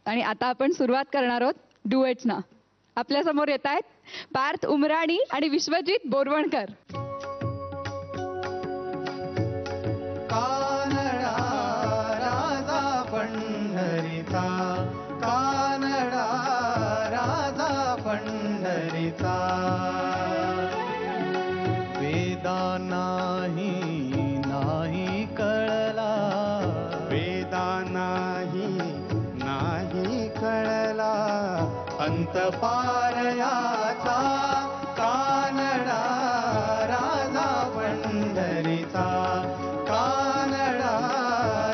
आणि आता आपण सुरुवात करणार आहोत डुएट्सना. आपल्या समोर येत आहेत पार्थ उमराणी आणि विश्वजित बोरवणकर. कानडा राजा पंढरीचा, कानडा राजा पंढरीचा, वेदा नाही कळला, वेदा नाही कळला, अंत पारयाचा, कानडा राजा पंढरीचा, कानडा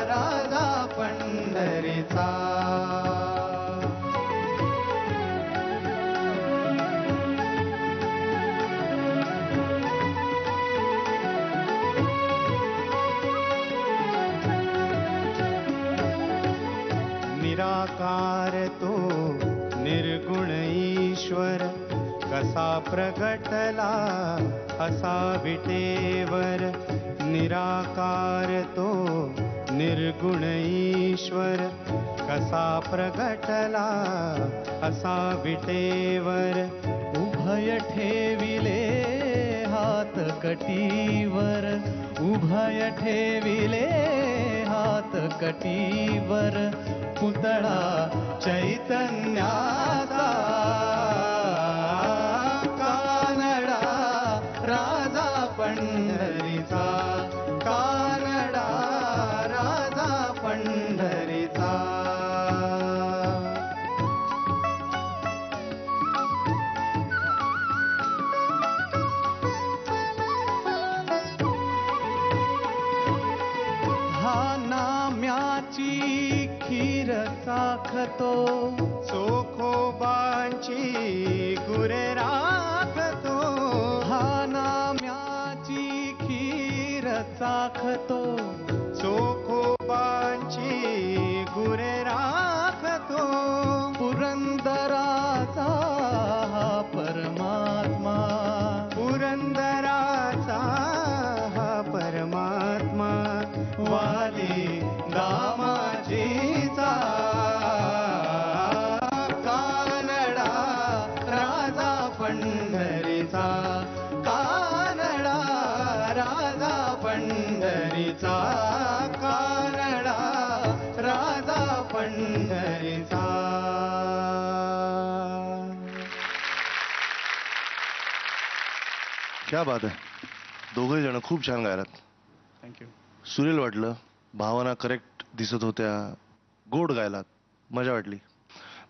राजा पंढरीचा. निराकार तो निर्गुण ईश्वर, कसा प्रगटला असा विटेवर. निराकार तो निर्गुण ईश्वर, कसा प्रगटला असा विटेवर. उभय ठेविले हात कटीवर, उभय ठेविले हात कटीवर, पुतळा चैतन्याचा, कानडा राजा पंढरीचा, कानडा राजा पंढरीचा. हा नाम्याची खीर चाखतो, चोखोबांची गुरे राखतो. हा नाम्याची खीर चाखतो, चोखोबांची गुरे राखतो. पुरंदराचा हा परमात्मा, पुरंदराचा हा परमात्मा, वाली दामाजीचा, कानडा राजा पंढरीचा, कानडा राजा पंढरीचा, कानडा राजा पंढरीचा. क्या बात आहे. दोघे जण खूप छान गायलात. थँक्यू. सुरेल वाटलं, भावना करेक्ट दिसत होत्या, गोड गायलात, मजा वाटली.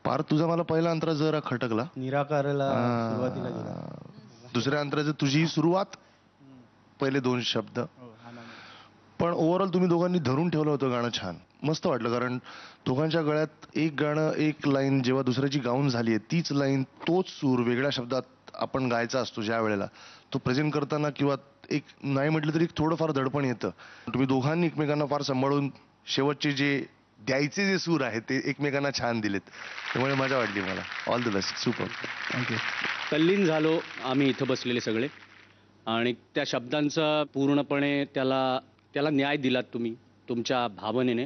पार्थ तुझा मला पहिला अंतरा जरा खटकला. निराकारला सुरुवातीला गेला. दुसऱ्या अंतराची तुझी सुरुवात, पहिले दोन शब्द, पण ओव्हरऑल तुम्ही दोघांनी धरून ठेवलं होतं गाणं. छान मस्त वाटलं, कारण दोघांच्या गळ्यात एक गाणं, एक लाईन जेव्हा दुसऱ्याची गाऊन झाली आहे, तीच लाईन तोच सूर वेगळ्या शब्दात आपण गायचा असतो ज्या वेळेला, तो प्रेझेंट करताना किंवा एक नाही म्हटलं तरी थोडंफार दडपण येतं. तुम्ही दोघांनी एकमेकांना फार सांभाळून शेवटचे जे द्यायचे जे सूर आहेत ते एकमेकांना छान दिलेत, त्यामुळे मजा वाटली मला. All the best. Super. Thank you. तल्लीन झालो आम्ही इथं बसलेले सगळे, आणि त्या शब्दांचा पूर्णपणे त्याला न्याय दिलात तुम्ही तुमच्या भावनेने.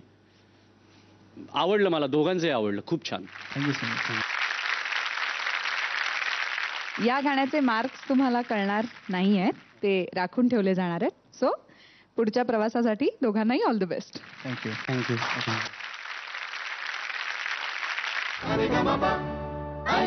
आवडलं मला, दोघांचंही आवडलं, खूप छान. Thank you so much. या गाण्याचे मार्क्स तुम्हाला कळणार नाही आहेत, ते राखून ठेवले जाणार आहेत. सो पुढच्या प्रवासासाठी दोघांनाही all the best. Thank you. Thank you. Hare Rama, I